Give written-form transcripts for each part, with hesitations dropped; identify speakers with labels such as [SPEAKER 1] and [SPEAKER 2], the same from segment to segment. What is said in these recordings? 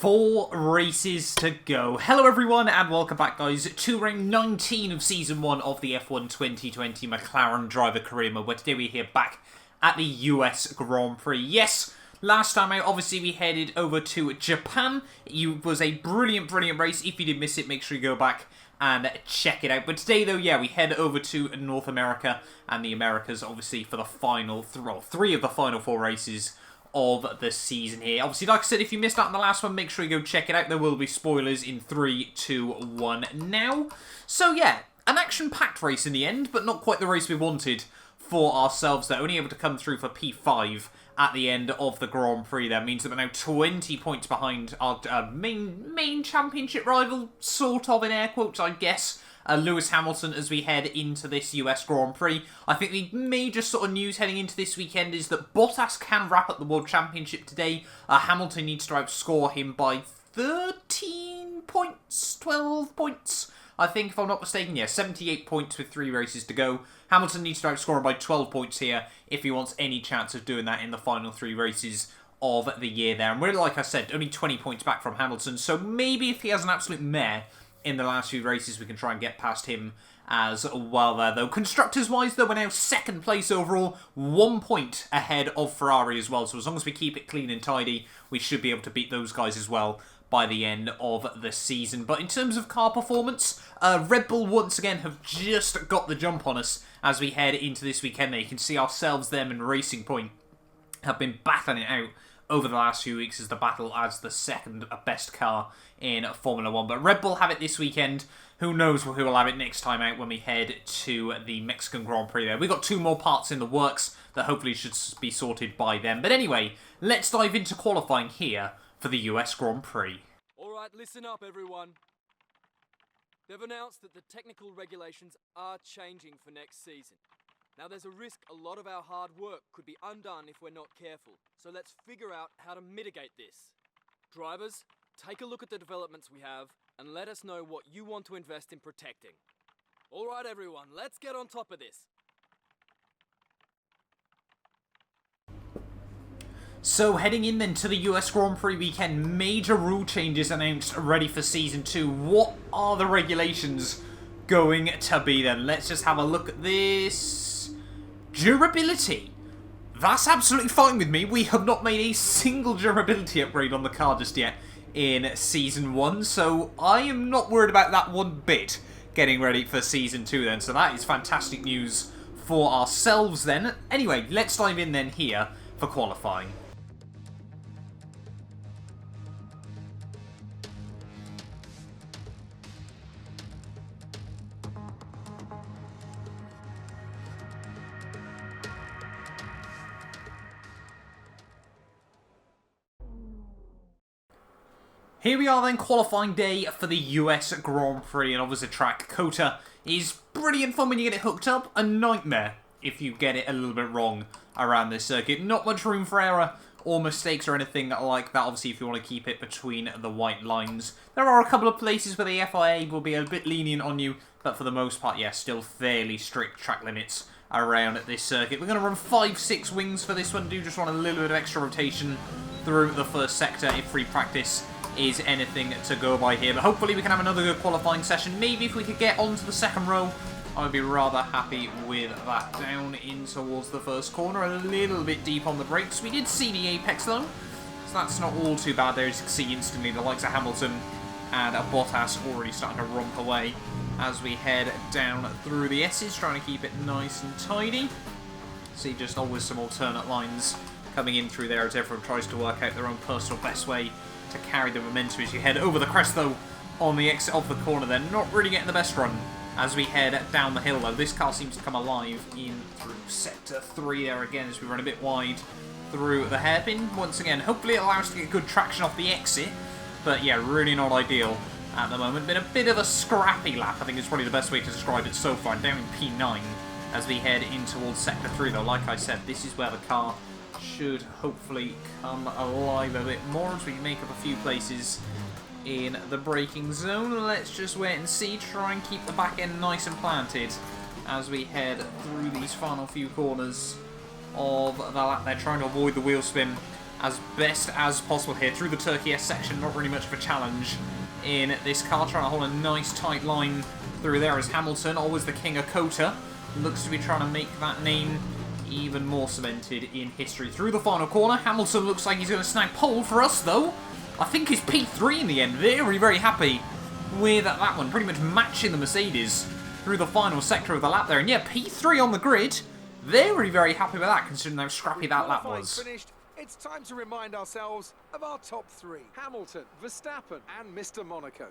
[SPEAKER 1] 4 races to go. Hello everyone and welcome back guys to round 19 of season 1 of the F1 2020 McLaren driver career mode, where today we're here back at the US Grand Prix. Yes, last time out obviously we headed over to Japan. It was a brilliant race. If you did miss it, make sure you go back and check it out. But today though, yeah, we head over to North America and the Americas obviously for the final 3 of the final 4 races of the season here. Obviously, like I said, if you missed out on the last one, make sure you go check it out. There will be spoilers in 3, 2, 1 now. So yeah, an action-packed race in the end, but not quite the race we wanted for ourselves. They're only able to come through for P5 at the end of the Grand Prix. That means that we're now 20 points behind our main championship rival, sort of in air quotes, I guess. Lewis Hamilton as we head into this US Grand Prix. I think the major sort of news heading into this weekend is that Bottas can wrap up the World Championship today. Hamilton needs to outscore him by 13 points, 12 points, I think, if I'm not mistaken. Yeah, 78 points with 3 races to go. Hamilton needs to outscore him by 12 points here if he wants any chance of doing that in the final 3 races of the year there. And we're, like I said, only 20 points back from Hamilton, so maybe if he has an absolute mare in the last few races, we can try and get past him as well there, though. Constructors-wise, though, we're now 2nd place overall, 1 point ahead of Ferrari as well. So as long as we keep it clean and tidy, we should be able to beat those guys as well by the end of the season. But in terms of car performance, Red Bull once again have just got the jump on us as we head into this weekend. There you can see ourselves, them, and Racing Point have been battling it out over the last few weeks as the battle as the 2nd best car in Formula 1. But Red Bull have it this weekend. Who knows who will have it next time out when we head to the Mexican Grand Prix there. We've got 2 more parts in the works that hopefully should be sorted by then. But anyway, let's dive into qualifying here for the US Grand Prix.
[SPEAKER 2] Alright, listen up everyone. They've announced that the technical regulations are changing for next season. Now there's a risk a lot of our hard work could be undone if we're not careful, so let's figure out how to mitigate this. Drivers, take a look at the developments we have and let us know what you want to invest in protecting. Alright everyone, let's get on top of this.
[SPEAKER 1] So heading in then to the US Grand Prix weekend, major rule changes announced ready for Season 2. What are the regulations going to be then? Let's just have a look at this. Durability. That's absolutely fine with me. We have not made a single durability upgrade on the car just yet in Season 1, so I am not worried about that one bit getting ready for Season 2 then. So that is fantastic news for ourselves then. Anyway, let's dive in then here for qualifying. Here we are then, qualifying day for the US Grand Prix, and obviously track COTA is brilliant fun when you get it hooked up, a nightmare if you get it a little bit wrong around this circuit. Not much room for error or mistakes or anything like that, obviously, if you want to keep it between the white lines. There are a couple of places where the FIA will be a bit lenient on you, but for the most part, yeah, still fairly strict track limits around this circuit. We're going to run 5-6 wings for this one. Do just want a little bit of extra rotation through the first sector if free practice is anything to go by here. But hopefully we can have another good qualifying session. Maybe if we could get onto the 2nd row, I would be rather happy with that. Down in towards the first corner, a little bit deep on the brakes. We did see the apex though, so that's not all too bad there. As you can see instantly, the likes of Hamilton and Bottas already starting to romp away as we head down through the S's, trying to keep it nice and tidy. See just always some alternate lines coming in through there as everyone tries to work out their own personal best way to carry the momentum as you head over the crest though on the exit of the corner. They're not really getting the best run as we head down the hill though. This car seems to come alive in through sector 3 there again as we run a bit wide through the hairpin. Once again, hopefully it allows us to get good traction off the exit, but yeah, really not ideal at the moment. Been a bit of a scrappy lap, I think is probably the best way to describe it so far. Down in P9 as we head in towards sector 3 though. Like I said, this is where the car should hopefully come alive a bit more as we make up a few places in the braking zone. Let's just wait and see, try and keep the back end nice and planted as we head through these final few corners of the lap. They're trying to avoid the wheel spin as best as possible here through the Turkey S section. Not really much of a challenge in this car, trying to hold a nice tight line through there as Hamilton, always the king of Kota, looks to be trying to make that name even more cemented in history. Through the final corner, Hamilton looks like he's going to snag pole for us, though. I think he's P3 in the end. Very, very happy with that one. Pretty much matching the Mercedes through the final sector of the lap there. And yeah, P3 on the grid. Very, very happy with that, considering how scrappy that lap was.
[SPEAKER 3] Finished. It's time to remind ourselves of our top three: Hamilton, Verstappen, and Mr. Monaco.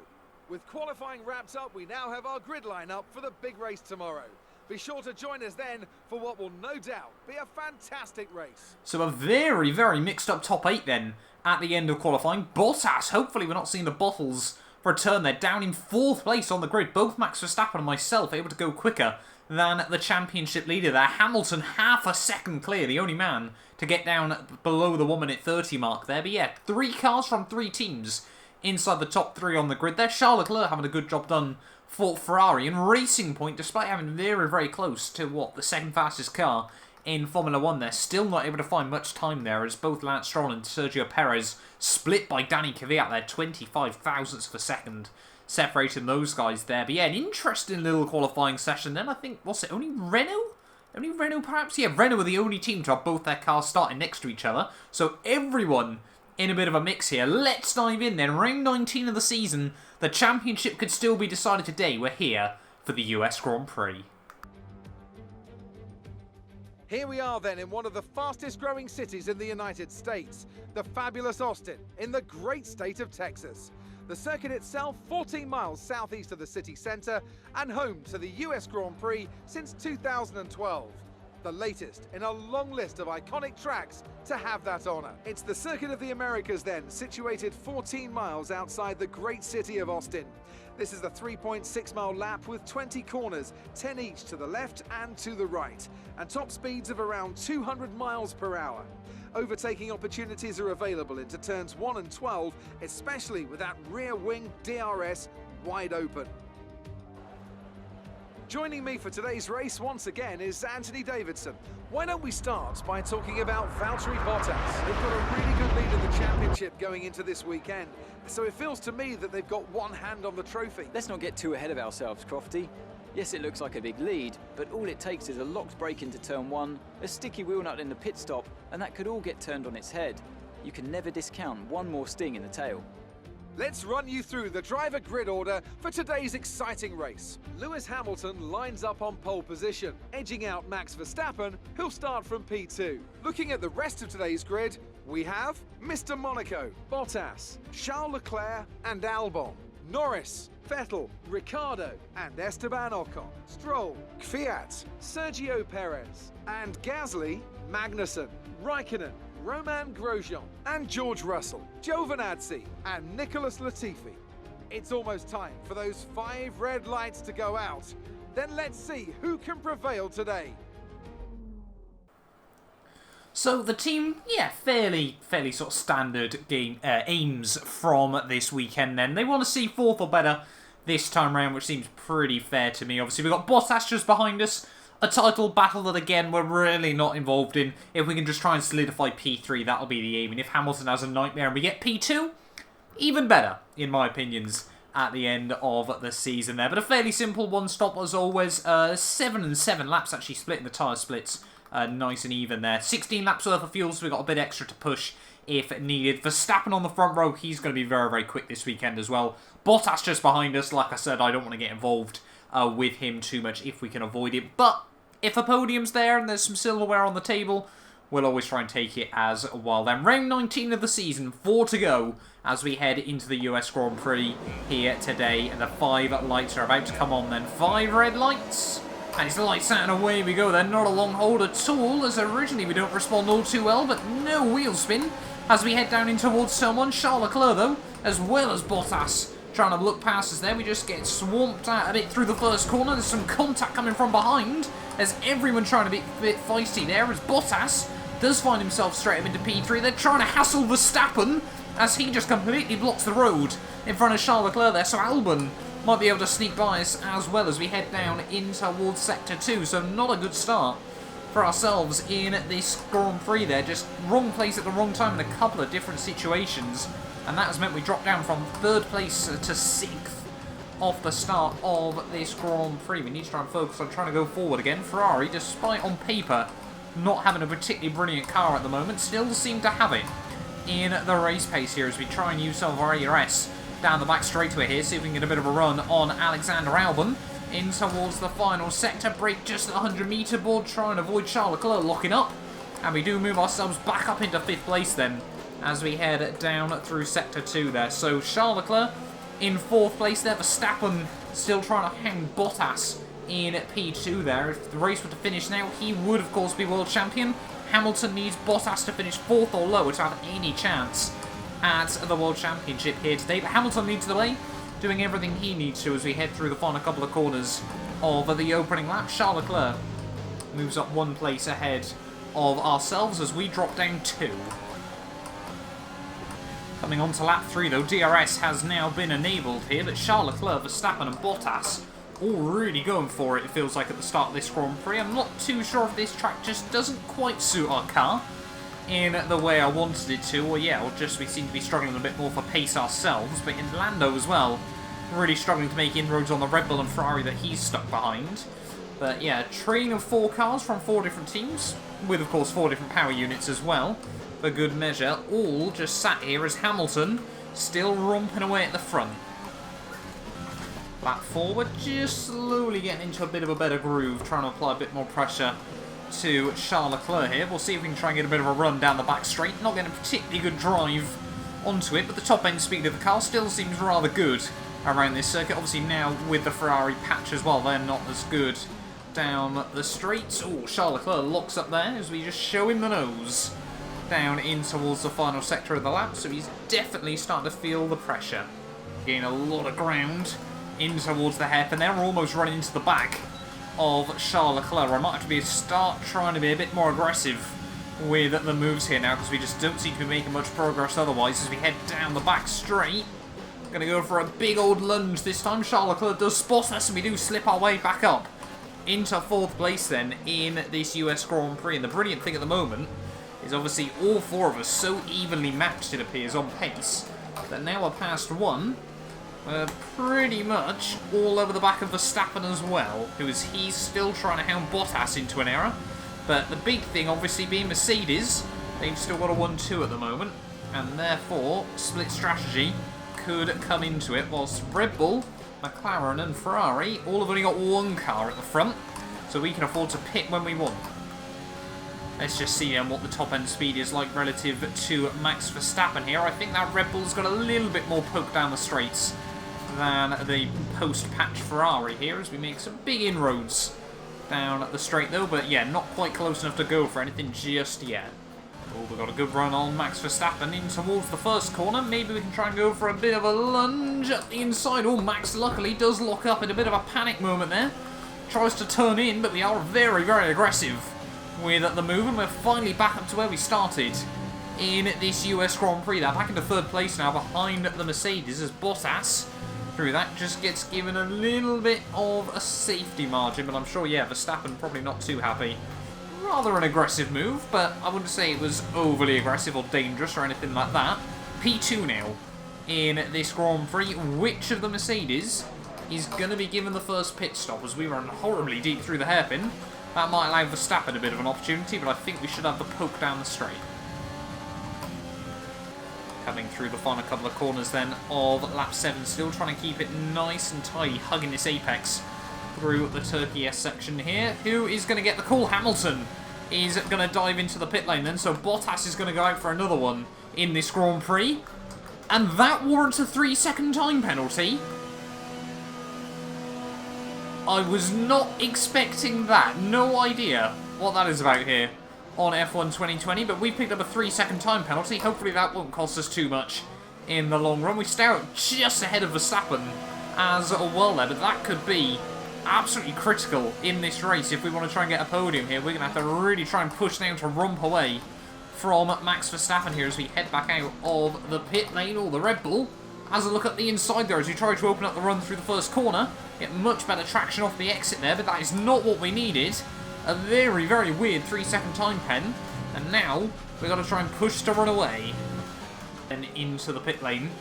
[SPEAKER 3] With qualifying wrapped up, we now have our grid lineup for the big race tomorrow. Be sure to join us then for what will no doubt be a fantastic race.
[SPEAKER 1] So a very, very mixed up top 8 then at the end of qualifying. Bottas, hopefully we're not seeing the bottles return there, down in 4th place on the grid. Both Max Verstappen and myself able to go quicker than the championship leader there. Hamilton half a second clear, the only man to get down below the 1 minute 30 mark there. But yeah, 3 cars from 3 teams inside the top 3 on the grid there. Charles Leclerc having a good job done for Ferrari, and Racing Point, despite having very, very close to the 2nd fastest car in Formula 1 there, still not able to find much time there, as both Lance Stroll and Sergio Perez split by Danny Kvyat there, 25 thousandths of a second separating those guys there. But yeah, an interesting little qualifying session then. I think, what's it, only Renault? Only Renault perhaps? Yeah, Renault are the only team to have both their cars starting next to each other, so everyone in a bit of a mix here. Let's dive in then. Round 19 of the season. The championship could still be decided today. We're here for the US Grand Prix.
[SPEAKER 3] Here we are then in one of the fastest growing cities in the United States, the fabulous Austin, in the great state of Texas. The circuit itself 14 miles southeast of the city centre and home to the US Grand Prix since 2012. The latest in a long list of iconic tracks to have that honour. It's the Circuit of the Americas then, situated 14 miles outside the great city of Austin. This is the 3.6 mile lap with 20 corners, 10 each to the left and to the right, and top speeds of around 200 miles per hour. Overtaking opportunities are available into turns 1 and 12, especially with that rear wing DRS wide open. Joining me for today's race once again is Anthony Davidson. Why don't we start by talking about Valtteri Bottas? They've got a really good lead in the championship going into this weekend, so it feels to me that they've got one hand on the trophy.
[SPEAKER 4] Let's not get too ahead of ourselves, Crofty. Yes, it looks like a big lead, but all it takes is a locked brake into turn 1, a sticky wheel nut in the pit stop, and that could all get turned on its head. You can never discount one more sting in the tail.
[SPEAKER 3] Let's run you through the driver grid order for today's exciting race. Lewis Hamilton lines up on pole position, edging out Max Verstappen, who'll start from P2. Looking at the rest of today's grid, we have Mr. Monaco, Bottas, Charles Leclerc and Albon, Norris, Vettel, Ricciardo and Esteban Ocon, Stroll, Kvyat, Sergio Perez and Gasly, Magnussen, Raikkonen, Romain Grosjean and George Russell, Giovinazzi and Nicholas Latifi. It's almost time for those 5 red lights to go out. Then let's see who can prevail today.
[SPEAKER 1] So the team, yeah, fairly sort of standard game aims from this weekend then. They want to see 4th or better this time around, which seems pretty fair to me. Obviously, we've got Bottas just behind us. A title battle that, again, we're really not involved in. If we can just try and solidify P3, that'll be the aim. And if Hamilton has a nightmare and we get P2, even better, in my opinions, at the end of the season there. But a fairly simple one-stop, as always. 7 and 7 laps, actually splitting the tyre splits nice and even there. 16 laps worth of fuel, so we've got a bit extra to push if needed. Verstappen on the front row, he's going to be very, very quick this weekend as well. Bottas just behind us. Like I said, I don't want to get involved with him too much if we can avoid it. But if a podium's there and there's some silverware on the table, we'll always try and take it as well. Then round 19 of the season, 4 to go as we head into the US Grand Prix here today. And the 5 lights are about to come on then. 5 red lights. And it's lights out and away we go then. Not a long hold at all, as originally we don't respond all too well, but no wheel spin as we head down in towards turn 1. Charles Leclerc though, as well as Bottas, trying to look past us there. We just get swamped out a bit through the first corner. There's some contact coming from behind as everyone trying to be a bit feisty there, as Bottas does find himself straight up into P3. They're trying to hassle Verstappen as he just completely blocks the road in front of Charles Leclerc there. So Albon might be able to sneak by us as well as we head down in towards Sector 2. So not a good start for ourselves in this Grand Prix there. Just wrong place at the wrong time in a couple of different situations. And that has meant we dropped down from 3rd place to 6th off the start of this Grand Prix. We need to try and focus on trying to go forward again. Ferrari, despite on paper not having a particularly brilliant car at the moment, still seem to have it in the race pace here as we try and use some of our ARS down the back straightaway here. See if we can get a bit of a run on Alexander Albon in towards the final sector. Break just at the 100-metre board, try and avoid Charles Leclerc locking up. And we do move ourselves back up into 5th place then as we head down through Sector 2 there. So Charles Leclerc in 4th place there. Verstappen still trying to hang Bottas in P2 there. If the race were to finish now, he would of course be world champion. Hamilton needs Bottas to finish 4th or lower to have any chance at the World Championship here today. But Hamilton leads the way, doing everything he needs to as we head through the final couple of corners of the opening lap. Charles Leclerc moves up 1 place ahead of ourselves as we drop down 2. Coming on to lap 3 though, DRS has now been enabled here, but Charles Leclerc, Verstappen and Bottas all really going for it, it feels like, at the start of this Grand Prix. I'm not too sure if this track just doesn't quite suit our car in the way I wanted it to, or yeah, or just we seem to be struggling a bit more for pace ourselves. But in Lando as well, really struggling to make inroads on the Red Bull and Ferrari that he's stuck behind. But yeah, train of 4 cars from 4 different teams, with of course 4 different power units as well, for good measure, all just sat here as Hamilton still romping away at the front. Lap 4, we're just slowly getting into a bit of a better groove, trying to apply a bit more pressure to Charles Leclerc here. We'll see if we can try and get a bit of a run down the back straight. Not getting a particularly good drive onto it, but the top end speed of the car still seems rather good around this circuit. Obviously now with the Ferrari patch as well, they're not as good down the straights. Oh, Charles Leclerc locks up there as we just show him the nose down in towards the final sector of the lap, so he's definitely starting to feel the pressure. Gain a lot of ground in towards the hairpin there. We're almost running into the back of Charles Leclerc. I might have to start trying to be a bit more aggressive with the moves here now, because we just don't seem to be making much progress otherwise as we head down the back straight. Going to go for a big old lunge this time. Charles Leclerc does spot us and we do slip our way back up into 4th place then in this US Grand Prix. And the brilliant thing at the moment is obviously all 4 of us so evenly matched, it appears, on pace, that now we're past 1. We're pretty much all over the back of Verstappen as well, he's still trying to hound Bottas into an error. But the big thing obviously being Mercedes, they've still got a 1-2 at the moment, and therefore split strategy could come into it, whilst Red Bull, McLaren and Ferrari all have only got 1 car at the front, so we can afford to pit when we want. Let's just see what the top end speed is like relative to Max Verstappen here. I think that Red Bull's got a little bit more poke down the straights than the post-patch Ferrari here as we make some big inroads down the straight though, but yeah, not quite close enough to go for anything just yet. Oh, we've got a good run on Max Verstappen in towards the first corner. Maybe we can try and go for a bit of a lunge at the inside. Oh, Max luckily does lock up in a bit of a panic moment there. Tries to turn in, but we are very, very aggressive with the move, and we're finally back up to where we started in this US Grand Prix. They're back into 3rd place now behind the Mercedes as Bottas through that just gets given a little bit of a safety margin, but I'm sure, yeah, Verstappen probably not too happy. Rather an aggressive move, but I wouldn't say it was overly aggressive or dangerous or anything like that. P2 now in this Grand Prix. Which of the Mercedes is going to be given the first pit stop as we run horribly deep through the hairpin? That might allow Verstappen a bit of an opportunity, but I think we should have the poke down the straight. Coming through the final couple of corners then of lap 7, still trying to keep it nice and tidy, hugging this apex through the Turkey S section here. Who is going to get the call? Hamilton is going to dive into the pit lane then, so Bottas is going to go out for another one in this Grand Prix. And that warrants a 3-second time penalty. I was not expecting that. No idea what that is about here on F1 2020, but we picked up a 3-second time penalty. Hopefully that won't cost us too much in the long run. We stay out just ahead of Verstappen as well there, but that could be absolutely critical in this race if we want to try and get a podium here. We're going to have to really try and push down to romp away from Max Verstappen here as we head back out of the pit lane, or the Red Bull. Has a look at the inside there as we try to open up the run through the first corner. Get much better traction off the exit there, but that is not what we needed. a very, very weird 3-second time pen. And now, we've got to try and push to run away. And into the pit lane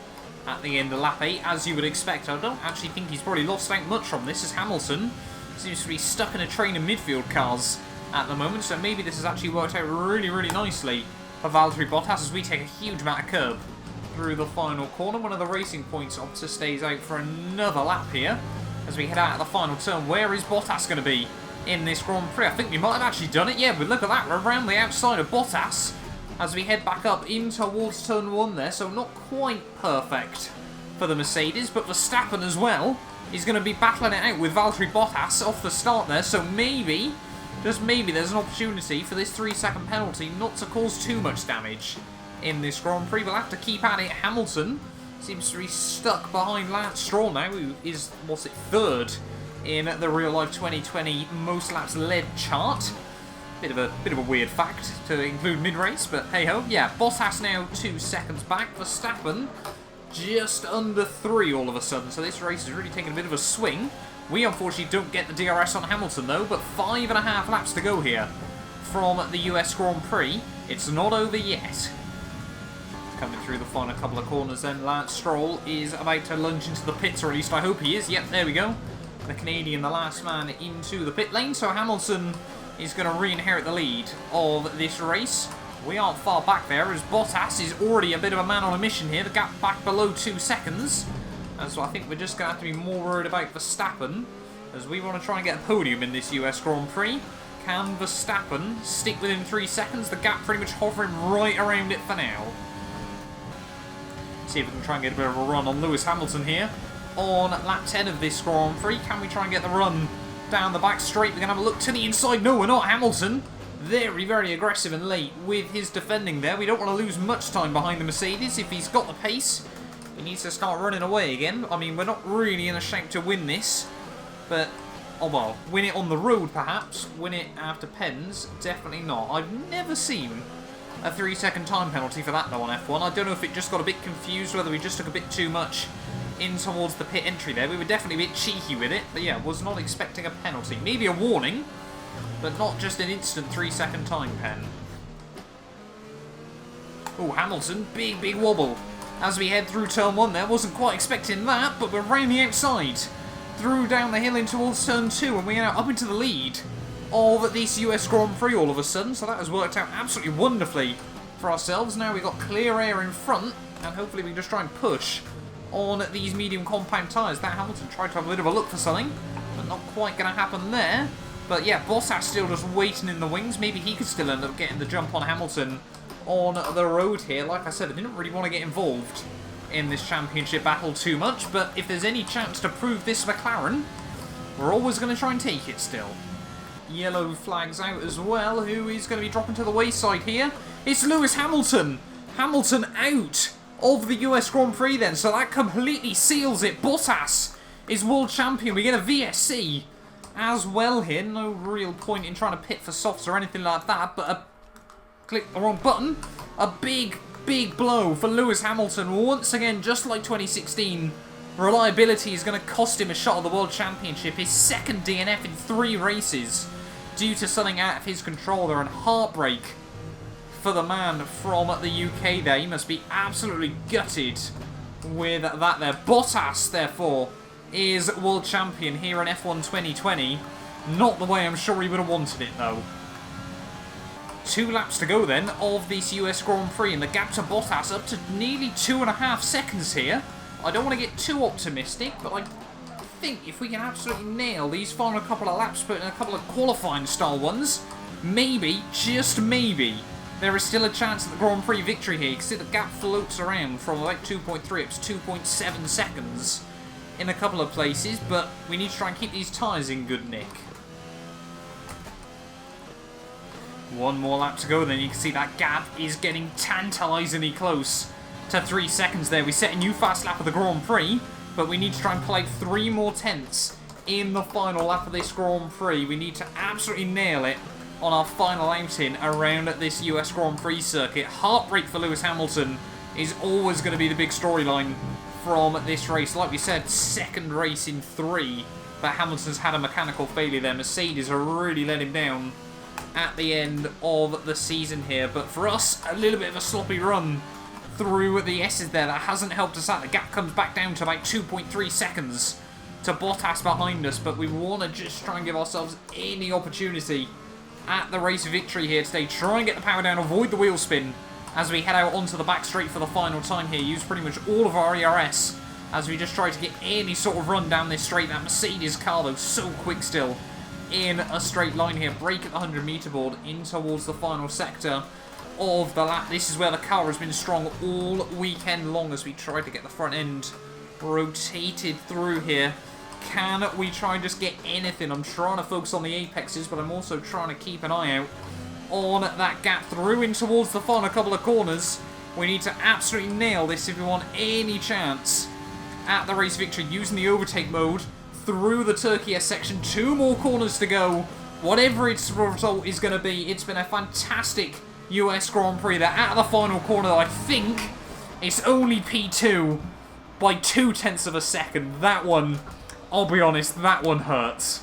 [SPEAKER 1] at the end of lap 8, as you would expect. I don't actually think he's probably lost out much from this, as Hamilton seems to be stuck in a train of midfield cars at the moment. So maybe this has actually worked out really, really nicely for Valtteri Bottas as we take a huge amount of curb through the final corner. One of the Racing Points Opta stays out for another lap here as we head out of the final turn. Where is Bottas going to be in this Grand Prix? I think we might have actually done it. Yeah, but look at that. We're around the outside of Bottas as we head back up in towards turn 1 there. So not quite perfect for the Mercedes, but Verstappen as well is going to be battling it out with Valtteri Bottas off the start there. So maybe, just maybe, there's an opportunity for this 3-second penalty not to cause too much damage in this Grand Prix. We'll have to keep at it. Hamilton seems to be stuck behind Lance Stroll now, who is, what's it, 3rd in the real life 2020 most laps led chart. Bit of a weird fact to include mid-race, but hey ho. Yeah, Bottas now 2 seconds back. Verstappen just under 3 all of a sudden. So this race is really taking a bit of a swing. We unfortunately don't get the DRS on Hamilton though, but 5.5 laps to go here from the US Grand Prix. It's not over yet. Coming through the final couple of corners then, Lance Stroll is about to lunge into the pits, or at least I hope he is. Yep, there we go. The Canadian, the last man into the pit lane, so Hamilton is going to re-inherit the lead of this race. We aren't far back there, as Bottas is already a bit of a man on a mission here. The gap back below 2 seconds. And so I think we're just going to have to be more worried about Verstappen, as we want to try and get a podium in this US Grand Prix. Can Verstappen stick within 3 seconds? The gap pretty much hovering right around it for now. See if we can try and get a bit of a run on Lewis Hamilton here on lap 10 of this Grand Prix. Can we try and get the run down the back straight? We're going to have a look to the inside. No, we're not. Hamilton very, very aggressive and late with his defending there. We don't want to lose much time behind the Mercedes. If he's got the pace, he needs to start running away again. I mean, we're not really in a shape to win this, but, oh well, win it on the road perhaps. Win it after pens, definitely not. I've never seen a 3-second time penalty for that though on F1. I don't know if it just got a bit confused, whether we just took a bit too much in towards the pit entry there. We were definitely a bit cheeky with it, but yeah, was not expecting a penalty. Maybe a warning, but not just an instant 3-second time pen. Oh, Hamilton, big wobble as we head through turn 1 there. Wasn't quite expecting that, but we're round the outside, through down the hill in towards turn 2, and we're now up into the lead of this US Grand Prix all of a sudden. So that has worked out absolutely wonderfully for ourselves. Now we've got clear air in front, and hopefully we can just try and push on these medium compound tyres. That Hamilton tried to have a bit of a look for something, but not quite going to happen there. But yeah, Bottas still just waiting in the wings. Maybe he could still end up getting the jump on Hamilton on the road here. Like I said, I didn't really want to get involved in this championship battle too much, but if there's any chance to prove this McLaren, we're always going to try and take it still. Yellow flags out as well. Who is going to be dropping to the wayside here? It's Lewis Hamilton. Hamilton out of the US Grand Prix then, so that completely seals it. Bottas is world champion. We get a VSC as well here. No real point in trying to pit for softs or anything like that, but click the wrong button. A big blow for Lewis Hamilton. Once again, just like 2016, reliability is going to cost him a shot at the World Championship. His second DNF in 3 races due to something out of his control there, and heartbreak for the man from the UK there. He must be absolutely gutted with that there. Bottas, therefore, is world champion here in F1 2020. Not the way I'm sure he would have wanted it, though. 2 laps to go, then, of this US Grand Prix, and the gap to Bottas up to nearly 2.5 seconds here. I don't want to get too optimistic, but I think if we can absolutely nail these final couple of laps, put in a couple of qualifying style ones, maybe, just maybe, there is still a chance at the Grand Prix victory here. You can see the gap floats around from like 2.3 up to 2.7 seconds in a couple of places, but we need to try and keep these tyres in good nick. 1 more lap to go, then you can see that gap is getting tantalisingly close to 3 seconds there. We set a new fast lap of the Grand Prix, but we need to try and play 3 more tenths in the final lap of this Grand Prix. We need to absolutely nail it on our final outing around this US Grand Prix circuit. Heartbreak for Lewis Hamilton is always going to be the big storyline from this race. Like we said, second race in 3 but Hamilton's had a mechanical failure there. Mercedes are really let him down at the end of the season here. But for us, a little bit of a sloppy run through the S's there. That hasn't helped us out. The gap comes back down to about 2.3 seconds to Bottas behind us, but we want to just try and give ourselves any opportunity at the race victory here today. Try and get the power down, avoid the wheel spin as we head out onto the back straight for the final time here. Use pretty much all of our ERS as we just try to get any sort of run down this straight. That Mercedes car, though, so quick still in a straight line here. Brake at the 100-meter board in towards the final sector of the lap. This is where the car has been strong all weekend long as we try to get the front end rotated through here. Can we try and just get anything? I'm trying to focus on the apexes, but I'm also trying to keep an eye out on that gap through in towards the final couple of corners. We need to absolutely nail this if we want any chance at the race victory, using the overtake mode through the Turkey S section. 2 more corners to go. Whatever its result is going to be, it's been a fantastic US Grand Prix. They're at the final corner. I think it's only P2 by 0.2 of a second. That one, I'll be honest, that one hurts.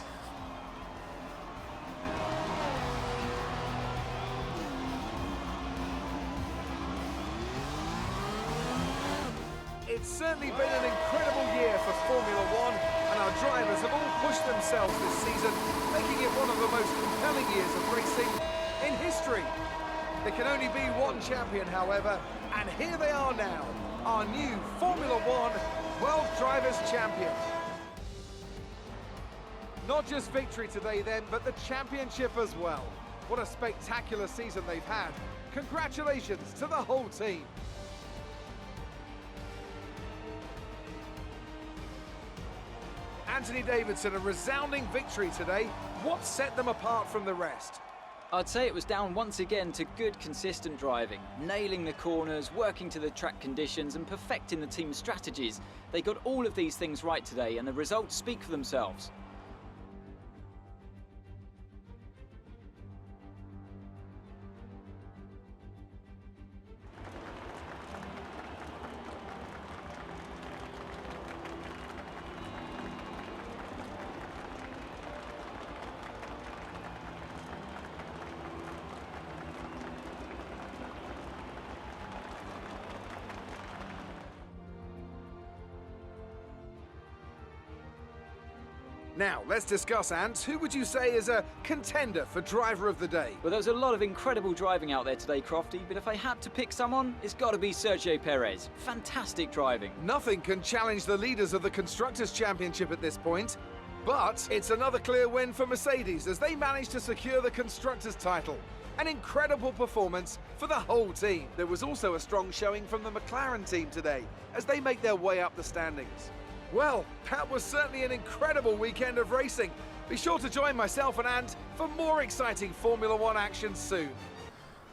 [SPEAKER 3] It's certainly been an incredible year for Formula One, and our drivers have all pushed themselves this season, making it one of the most compelling years of racing in history. There can only be one champion, however, and here they are now, our new Formula One World Drivers' Champion. Not just victory today then, but the championship as well. What a spectacular season they've had. Congratulations to the whole team. Anthony Davidson, a resounding victory today. What set them apart from the rest?
[SPEAKER 4] I'd say it was down once again to good, consistent driving, nailing the corners, working to the track conditions and perfecting the team's strategies. They got all of these things right today, and the results speak for themselves.
[SPEAKER 3] Now, let's discuss, Ant. Who would you say is a contender for Driver of the Day?
[SPEAKER 4] Well, there was a lot of incredible driving out there today, Crofty, but if I had to pick someone, it's got to be Sergio Perez. Fantastic driving.
[SPEAKER 3] Nothing can challenge the leaders of the Constructors' Championship at this point, but it's another clear win for Mercedes as they managed to secure the Constructors' title. An incredible performance for the whole team. There was also a strong showing from the McLaren team today as they make their way up the standings. Well, that was certainly an incredible weekend of racing. Be sure to join myself and Ant for more exciting Formula One action soon.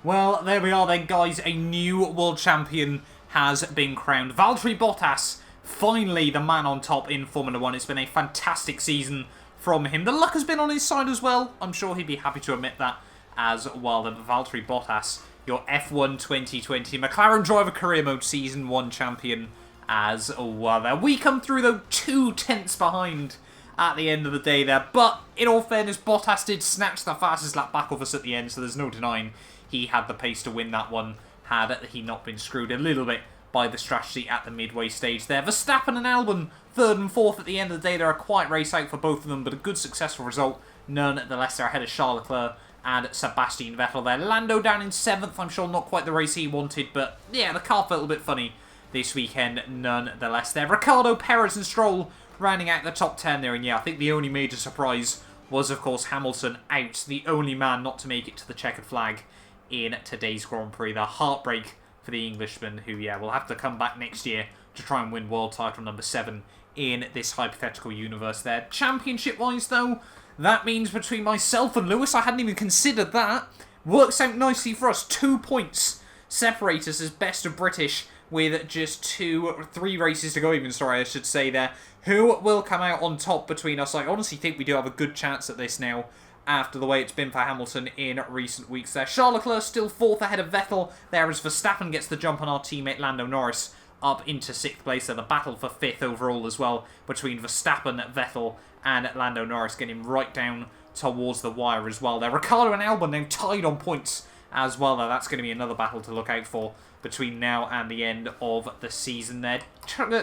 [SPEAKER 1] Well, there we are then, guys. A new world champion has been crowned. Valtteri Bottas, finally the man on top in Formula One. It's been a fantastic season from him. The luck has been on his side as well. I'm sure he'd be happy to admit that as well. Then Valtteri Bottas, your F1 2020 McLaren Driver Career Mode Season 1 champion as well there. We come through, though, 2/10 behind at the end of the day there. But, in all fairness, Bottas did snatch the fastest lap back of us at the end, so there's no denying he had the pace to win that one, had he not been screwed a little bit by the strategy at the midway stage there. Verstappen and Albon, 3rd and 4th at the end of the day. They're a quiet race out for both of them, but a good, successful result. Nonetheless, they're ahead of Charles Leclerc and Sebastian Vettel there. Lando down in 7th, I'm sure not quite the race he wanted, but yeah, the car felt a bit funny this weekend nonetheless there. Ricciardo, Perez and Stroll rounding out the top 10 there, and yeah, I think the only major surprise was, of course, Hamilton out, the only man not to make it to the checkered flag in today's Grand Prix. The heartbreak for the Englishman, who, yeah, will have to come back next year to try and win world title number 7 in this hypothetical universe there. Championship-wise, though, that means between myself and Lewis, I hadn't even considered that. Works out nicely for us. 2 points separate us as best of British, with just 3 races to go even, sorry, I should say there. Who will come out on top between us? I honestly think we do have a good chance at this now, after the way it's been for Hamilton in recent weeks there. Charles Leclerc still 4th ahead of Vettel there as Verstappen gets the jump on our teammate Lando Norris up into 6th place. So the battle for 5th overall as well between Verstappen, Vettel and Lando Norris, getting right down towards the wire as well there. Ricciardo and Albon now tied on points as well. Now that's going to be another battle to look out for between now and the end of the season there.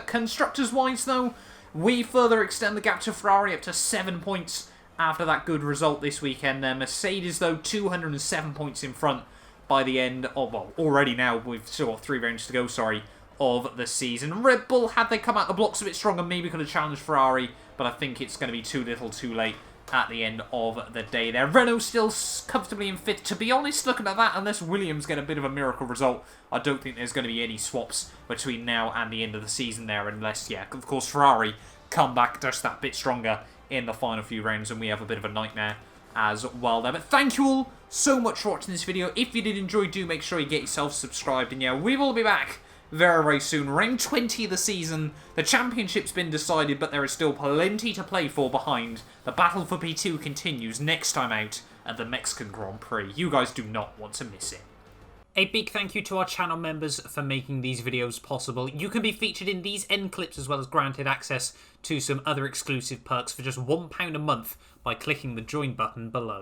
[SPEAKER 1] Constructors-wise, though, we further extend the gap to Ferrari up to 7 points after that good result this weekend there. Mercedes, though, 207 points in front by the end of, well, already now, we've still got 3 rounds to go, sorry, of the season. Red Bull, had they come out the blocks a bit stronger, maybe could have challenged Ferrari, but I think it's going to be too little too late at the end of the day there. Renault still comfortably in 5th. To be honest, looking at that, unless Williams get a bit of a miracle result, I don't think there's going to be any swaps between now and the end of the season there, unless, yeah, of course, Ferrari come back just that bit stronger in the final few rounds, and we have a bit of a nightmare as well there. But thank you all so much for watching this video. If you did enjoy, do make sure you get yourself subscribed, and yeah, we will be back very, very soon. Round 20 of the season. The championship's been decided, but there is still plenty to play for behind. The battle for P2 continues next time out at the Mexican Grand Prix. You guys do not want to miss it. A big thank you to our channel members for making these videos possible. You can be featured in these end clips as well as granted access to some other exclusive perks for just £1 a month by clicking the join button below.